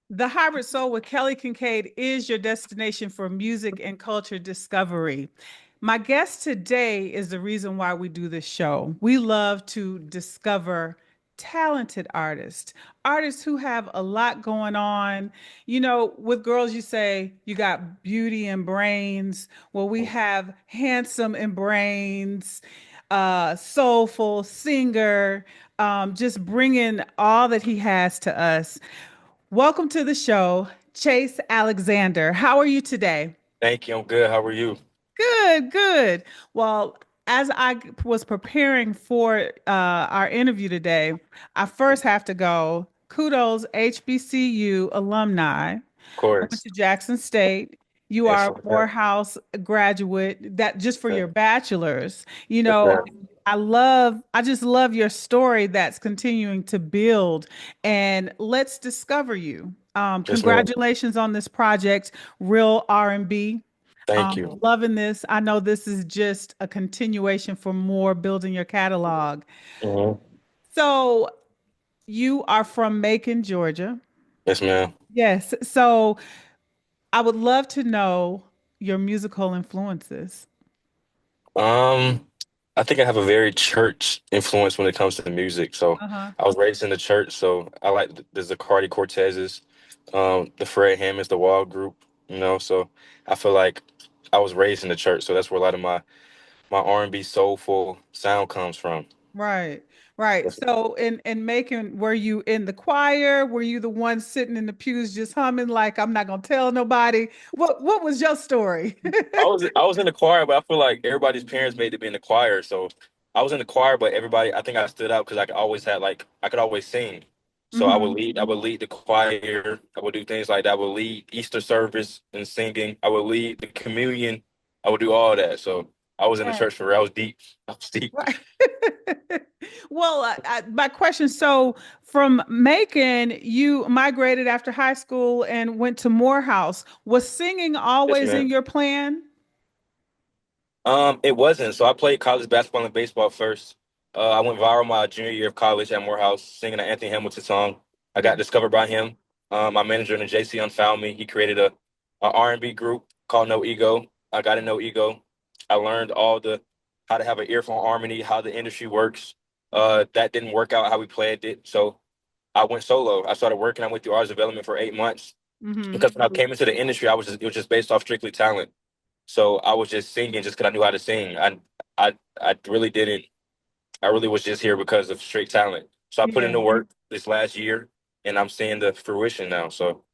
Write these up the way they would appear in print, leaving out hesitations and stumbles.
The Hybrid Soul with Kelly Kinkaid is your destination for music and culture discovery. My guest today is the reason why we do this show. We love to discover talented artists, artists who have a lot going on. You know, with girls, you say you got beauty and brains. Well, we have handsome and brains, soulful singer, just bringing all that he has to us. Welcome to the show, Chase Alexander. How are you today? Thank you. I'm good. How are you? Good, good. Well, as I was preparing for our interview today, I first have to go kudos HBCU alumni. Of I went course. to Jackson State. You Yes, are a ma'am. Morehouse graduate, that just for Yes, your bachelor's. ma'am. I just love your story that's continuing to build. And let's discover you. Yes, ma'am. Congratulations on this project, Real R&B. Thank you. Loving this. I know this is just a continuation for more building your catalog. Mhm. So you are from Macon, Georgia. Yes, ma'am. Yes. So I would love to know your musical influences. Um, I think I have a very church influence when it comes to music. So Uh-huh. I was raised in the church, so I like the Zacardi Cortezes, the Fred Hammonds, the Wall Group, so I feel like I was raised in the church, so that's where a lot of my R&B soulful sound comes from. Right. Right. Yes, ma'am. So in Macon, were you in the choir? Were you the one sitting in the pews just humming like I'm not gonna tell nobody? What was your story? I was in the choir, but I feel like everybody's parents made to be in the choir. So I was in the choir, but everybody, I think I stood out because I could always sing. So Hmm. I would lead the choir. I would do things like that. I would lead Easter service and singing. I would lead the communion. I would do all that. So I was in the Right. church for real. I was deep. I was deep. Right. Well, my question, so from Macon, you migrated after high school and went to Morehouse. Was singing Yes, always in man. your plan? It wasn't. So I played college basketball and baseball first. I went viral my junior year of college at Morehouse, singing an Anthony Hamilton song. I got Yeah. discovered by him. My manager in the JC unfound me. He created a R&B group called No Ego. I got in No Ego. I learned all the how to have an ear for harmony, how the industry works. That didn't work out how we planned it, so I went solo. I started working. I went through arts development for 8 months Hmm. because when I came into the industry, it was just based off strictly talent. So I was just singing just because I knew how to sing. I really didn't. I really was just here because of straight talent. So I put in Yeah. the work this last year, and I'm seeing the fruition now. So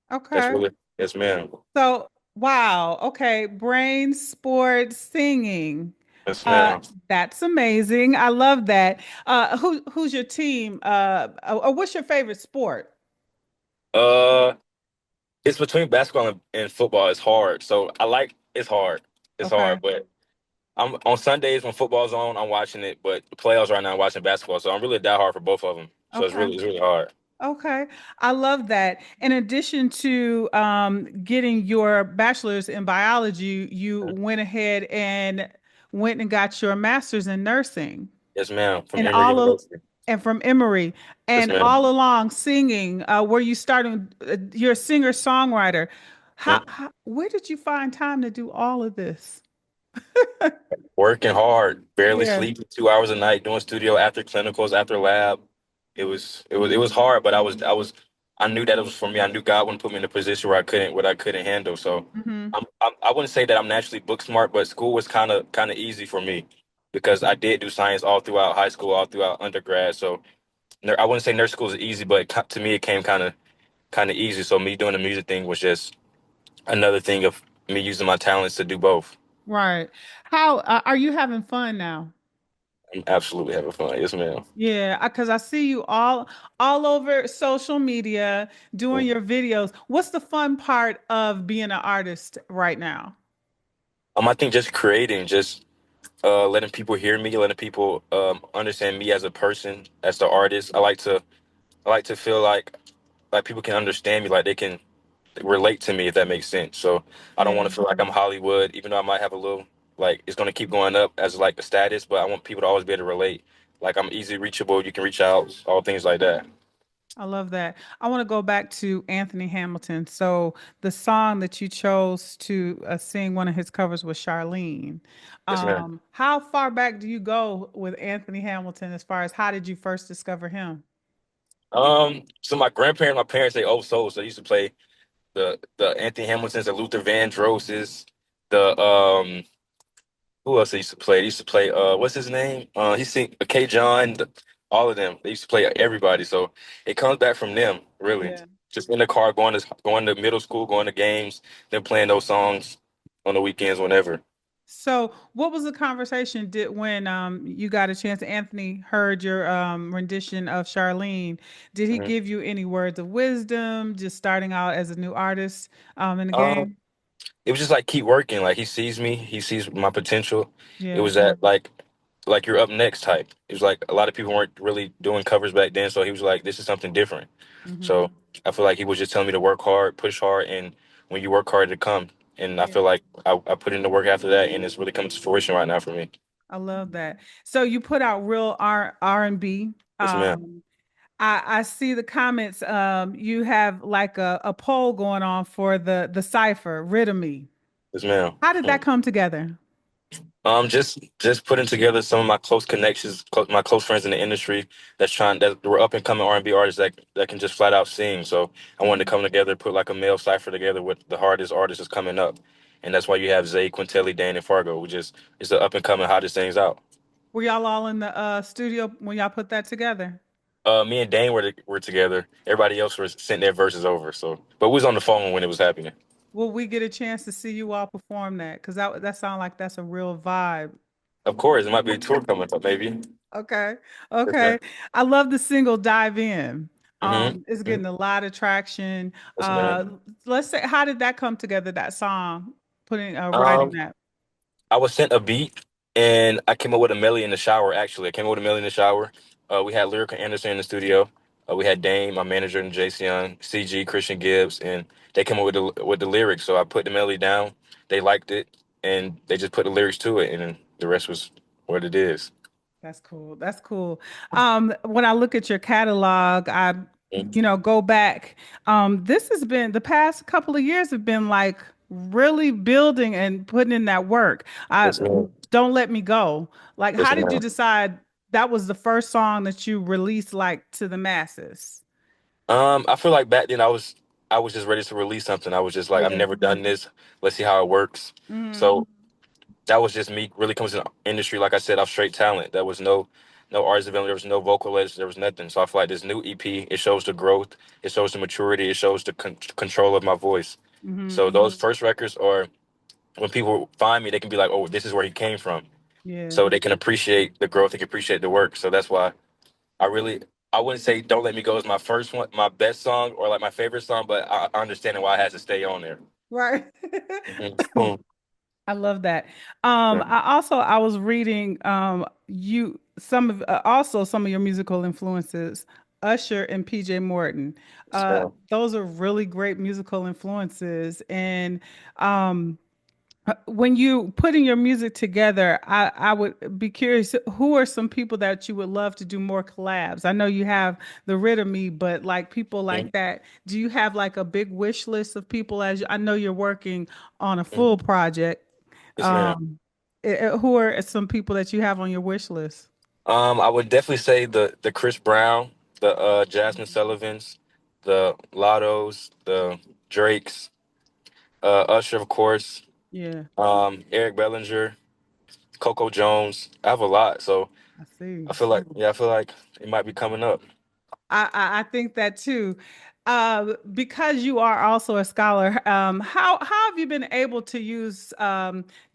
that's Okay. really yes, ma'am. So, wow. Okay. Brain, sports, singing. Yes, Uh, ma'am. that's amazing. I love that. Who's your team? Or what's your favorite sport? Uh, it's between basketball and football. It's hard. So I like it's hard. It's Okay. hard, but I'm on Sundays when football's on. I'm watching it, but the playoffs right now, I'm watching basketball. So I'm really a diehard for both of them. So Okay. it's really hard. Okay. I love that. In addition to getting your bachelor's in biology, you went ahead and went and got your master's in nursing. Yes, ma'am. From And Emory University. and from Emory, Yes, and ma'am. all along singing, were you starting, you're a singer-songwriter. Where did you find time to do all of this? Working hard, barely Yeah. sleeping 2 hours a night, doing studio after clinicals, after lab. It was hard, but I knew that it was for me. I knew God wouldn't put me in a position where what I couldn't handle. So Hmm. I wouldn't say that I'm naturally book smart, but school was kind of easy for me because I did do science all throughout high school, all throughout undergrad. So I wouldn't say nurse school is easy, but to me it came kind of easy. So me doing the music thing was just another thing of me using my talents to do both. Right. How are you having fun now? I'm absolutely having fun. Yes, ma'am. Yeah, because I see you all over social media doing your videos. What's the fun part of being an artist right now? I think just creating, just letting people hear me, letting people understand me as a person, as the artist. I like to feel like people can understand me, like they can relate to me, if that makes sense. So I don't want Yeah. to feel like I'm Hollywood, even though I might have a little like it's gonna keep going up as like a status, but I want people to always be able to relate. Like I'm easy reachable, you can reach out, all things like that. I love that. I want to go back to Anthony Hamilton. So the song that you chose to sing, one of his covers was Charlene. Yes, ma'am. How far back do you go with Anthony Hamilton as far as how did you first discover him? So my grandparents, my parents, they old souls. So they used to play the Anthony Hamiltons, the Luther Vandrosses, the who else they used to play? They used to play what's his name? He sing K John, all of them. They used to play everybody. So it comes back from them, really. Yeah. Just in the car going to middle school, going to games, then playing those songs on the weekends whenever. So, what was the conversation did when you got a chance? Anthony heard your rendition of Charlene. Did he Mhm. give you any words of wisdom, just starting out as a new artist in the Um, game? it was just like keep working. Like he sees me, he sees my potential. It Yeah. was that like you're up next type. It was like a lot of people weren't really doing covers back then, so he was like, this is something different. Hmm. So I feel like he was just telling me to work hard, push hard, and when you work hard, to come. And I Yeah. feel like I put in the work after that, and it's really coming to fruition right now for me. I love that. So you put out Real R&B. Yes, ma'am. I see the comments. You have like a poll going on for the cipher, Rid of Me. Yes, ma'am. How did that come together? Just putting together some of my close connections, my close friends in the industry that were up and coming R&B artists that can just flat out sing. So I wanted to come together, put like a male cipher together with the hardest artists that's coming up, and that's why you have Zay, Quintelli, Dan, and Fargo, which is the up and coming hottest things out. Were y'all all in the studio when y'all put that together? Me and Dane were together. Everybody else was sent their verses over. So, but we was on the phone when it was happening. Will we get a chance to see you all perform that? Because that sounds like that's a real vibe. Of course, it might be a tour coming up, maybe. Okay. Yes, ma'am. Okay. I love the single Dive In. Mm-hmm. It's getting a lot of traction. Yes, ma'am. Let's say, how did that come together, that song, writing Um, that? I was sent a beat and I came up with a melody in the shower. Actually, I came up with a melody in the shower. We had Lyrica Anderson in the studio. We had Dane, my manager, and Jason, CG, Christian Gibbs, and they came up with the lyrics. So I put the melody down. They liked it, and they just put the lyrics to it, and then the rest was what it is. That's cool. That's cool. When I look at your catalog, Mhm. go back. This has been the past couple of years have been like really building and putting in that work. I Yes, ma'am. Don't let me go. Like, Yes, how did you ma'am. decide that was the first song that you released like to the masses? I feel like back then I was just ready to release something. I was just like, I've Yeah. never done this. Let's see how it works. Hmm. So that was just me really comes in the industry. Like I said, I'm straight talent. There was no artist development. There was no vocalist. There was nothing. So I feel like this new EP, it shows the growth. It shows the maturity. It shows the control of my voice. Hmm. So those first records are when people find me, they can be like, oh, this is where he came from. Yeah. So they can appreciate the growth. They can appreciate the work. So that's why I really, I wouldn't say "Don't Let Me Go" is my first one, my best song, or like my favorite song, but I understand why it has to stay on there. Right. Mhm. I love that. Yeah. I was reading you some of also some of your musical influences, Usher and PJ Morton. So, Those are really great musical influences. And um, when you putting your music together, I would be curious, who are some people that you would love to do more collabs? I know you have the Rid of Me, but like people mhm. like that, do you have like a big wish list of people I know you're working on a Mhm. full project? Yes, ma'am. Um, who are some people that you have on your wish list? I would definitely say the Chris Brown, the Jasmine Sullivans, the Lottos, the Drakes, Usher, of course, Yeah, Eric Bellinger, Coco Jones. I have a lot, so I see. I feel like it might be coming up. I think that too. Because you are also a scholar, how have you been able to use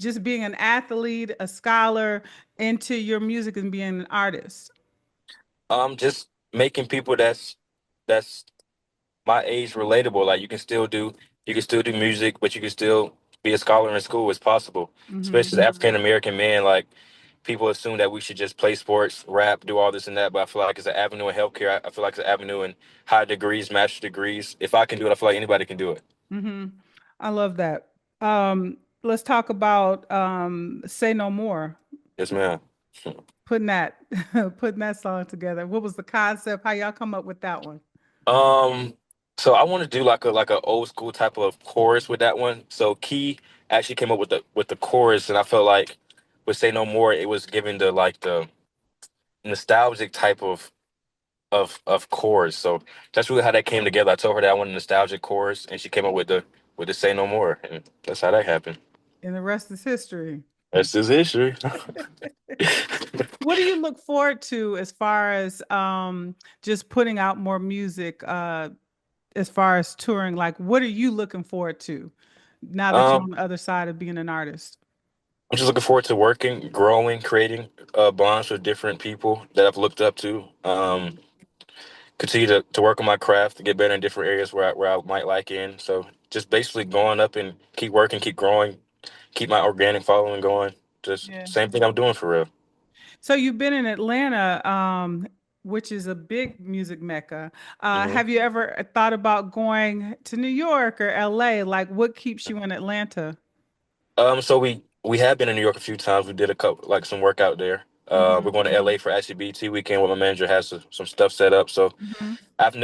just being an athlete, a scholar, into your music and being an artist? Just making people that's my age relatable. Like you can still do music, but you can still be a scholar in school as possible. Hmm. Especially as African American man, like people assume that we should just play sports, rap, do all this and that. But I feel like it's an avenue in healthcare. I feel like it's an avenue in high degrees, master degrees. If I can do it, I feel like anybody can do it. Hmm. I love that. Let's talk about Say No More. Yes, ma'am. Putting that putting that song together. What was the concept? How y'all come up with that one? Um, so I want to do like a old school type of chorus with that one. So Key actually came up with the chorus, and I felt like with Say No More, it was giving the nostalgic type of chorus. So that's really how that came together. I told her that I wanted a nostalgic chorus, and she came up with the Say No More, and that's how that happened. And the rest is history. That's his history. What do you look forward to as far as just putting out more music as far as touring? Like what are you looking forward to now that you're Um, on the other side of being an artist? I'm just looking forward to working, growing, creating bonds with different people that I've looked up to. Continue to work on my craft to get better in different areas where I might like in. So just basically going up and keep working, keep growing, keep my organic following going. Just Yeah. same thing I'm doing for real. So you've been in Atlanta, which is a big music mecca. hmm Have you ever thought about going to New York or LA? Like what keeps you in Atlanta? So we have been in New York a few times. We did a couple like some work out there. We're Hmm. going to LA for actually BT weekend where my manager has some stuff set up. So Hmm. I've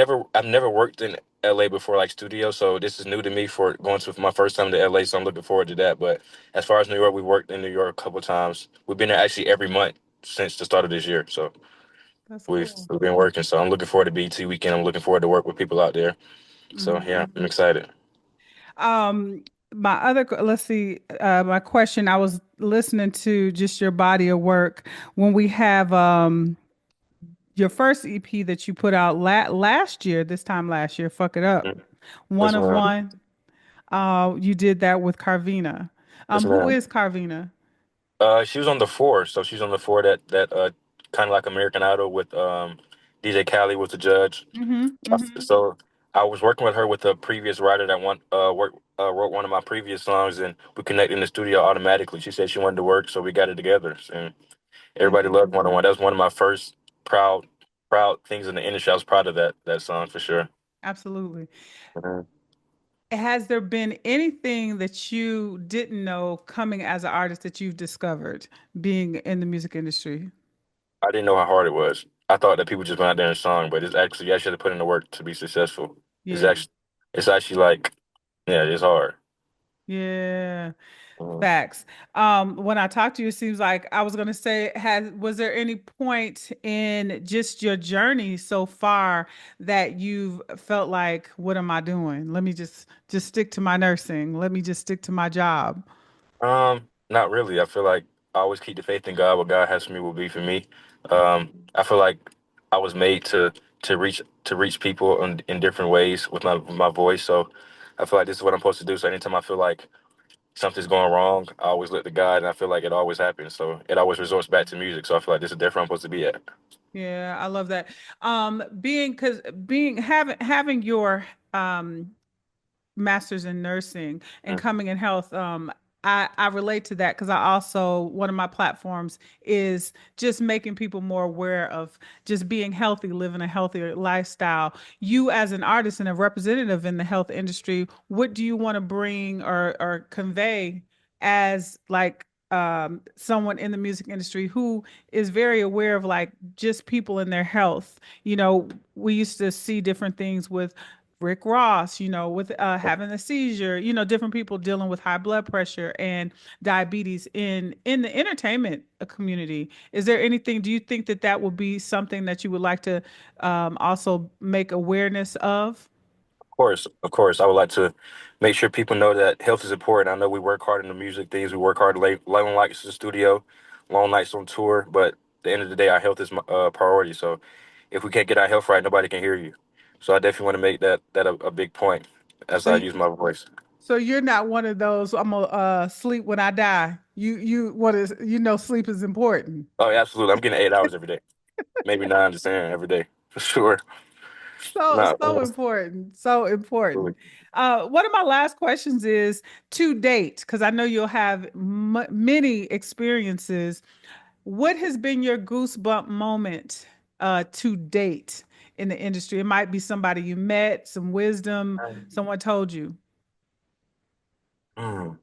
never worked in LA before like studio, so this is new to me for going to for my first time to LA. So I'm looking forward to that. But as far as New York, we worked in New York a couple times. We've been there actually every month since the start of this year. So That's we've cool. we've been working. So I'm looking forward to BT weekend. I'm looking forward to work with people out there. So Mhm. yeah, I'm excited. Um, let's see, my question, I was listening to just your body of work when we have your first EP that you put out last year, this time last year, Fuck It Up. Mm. One Yes, of ma'am. one. You did that with Carvina. Yes, Who ma'am. is Carvina? She was on the four, so she's on the four that kind of like American Idol with DJ Khaled was the judge. Mm-hmm. Mm-hmm. So I was working with her with a previous writer that wrote one of my previous songs, and we connected in the studio automatically. She said she wanted to work, so we got it together, and everybody Yeah, loved one on one. That was one of my first proud things in the industry. I was proud of that song for sure. absolutely. Mhm. Has there been anything that you didn't know coming as an artist that you've discovered being in the music industry? I didn't know how hard it was. I thought that people just went out there and sung, but it's actually you actually have to put in the work to be successful. It's Yeah. actually it's actually like yeah, it's hard. Yeah. Mhm. Facts. When I talked to you, it seems like I was gonna say, was there any point in just your journey so far that you've felt like, what am I doing? Let me just stick to my nursing. Let me just stick to my job. Not really. I feel like I always keep the faith in God. What God has for me will be for me. I feel like I was made to reach people in different ways with my voice. So I feel like this is what I'm supposed to do. So anytime I feel like something's going wrong, I always look to God, and I feel like it always happens. So it always resorts back to music. So I feel like this is definitely I'm supposed to be at. Yeah, I love that. Because being having your master's in nursing and Mm. coming in health, I relate to that because I also, one of my platforms is just making people more aware of just being healthy, living a healthier lifestyle. You as an artist and a representative in the health industry, what do you want to bring or convey as like someone in the music industry who is very aware of like just people in their health? You know, we used to see different things with Rick Ross, with having a seizure, different people dealing with high blood pressure and diabetes in the entertainment community. Is there anything, do you think that that would be something that you would like to also make awareness of? Of course, I would like to make sure people know that health is important. I know we work hard in the music things. We work hard late, long nights in the studio, long nights on tour. But at the end of the day, our health is my priority. So if we can't get our health right, nobody can hear you. So I definitely want to make that a big point as So, I use my voice. so you're not one of those, I'm gonna sleep when I die. You what is, sleep is important. Oh, yeah, absolutely. I'm getting 8 hours every day, maybe nine, just saying every day for sure. Not So important, so important. absolutely. One of my last questions is to date, because I know you'll have many experiences. What has been your goosebump moment to date in the industry? It might be somebody you met, some wisdom, someone told you. Mm.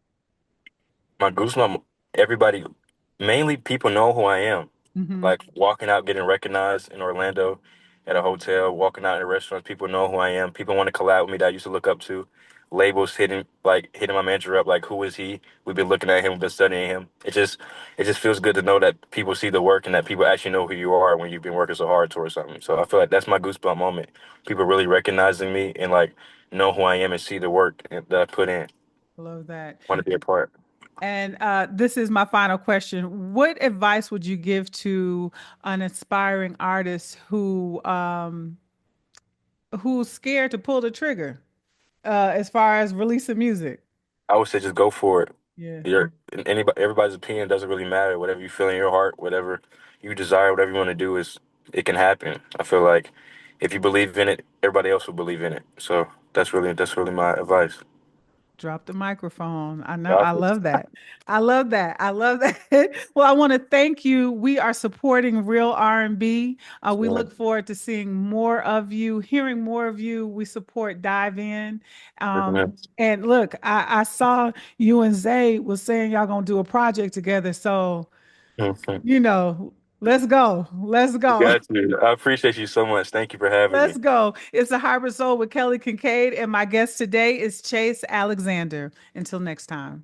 My goosebump. Everybody, mainly people know who I am. Hmm. Like walking out, getting recognized in Orlando. at a hotel, walking out in restaurants. People know who I am. People want to collab with me that I used to look up to. Labels hitting my manager up like, who is he? We've been looking at him, we've been studying him. It just feels good to know that people see the work and that people actually know who you are when you've been working so hard towards something. So I feel like that's my goosebump moment. People really recognizing me and like know who I am and see the work that I put in. Love that. Want to be a part. And this is my final question. What advice would you give to an aspiring artist who's scared to pull the trigger as far as releasing music? I would say just go for it. Yeah. Everybody's opinion doesn't really matter. Whatever you feel in your heart, whatever you desire, whatever you want to do it can happen. I feel like if you believe in it, everybody else will believe in it. So that's really my advice. Drop the microphone. I know. Yeah, I love that. I love that. I love that. Well, I want to thank you. We are supporting Real R&B. We yeah, look forward to seeing more of you, hearing more of you. We support Dive In. definitely. And look, I saw you and Zay was saying y'all gonna do a project together. So, Mhm. let's go. Let's go. Got you. I appreciate you so much. Thank you for having Let's me. go. It's a Hybrid Soul with Kelly Kinkaid, and my guest today is Chase Alexander. Until next time.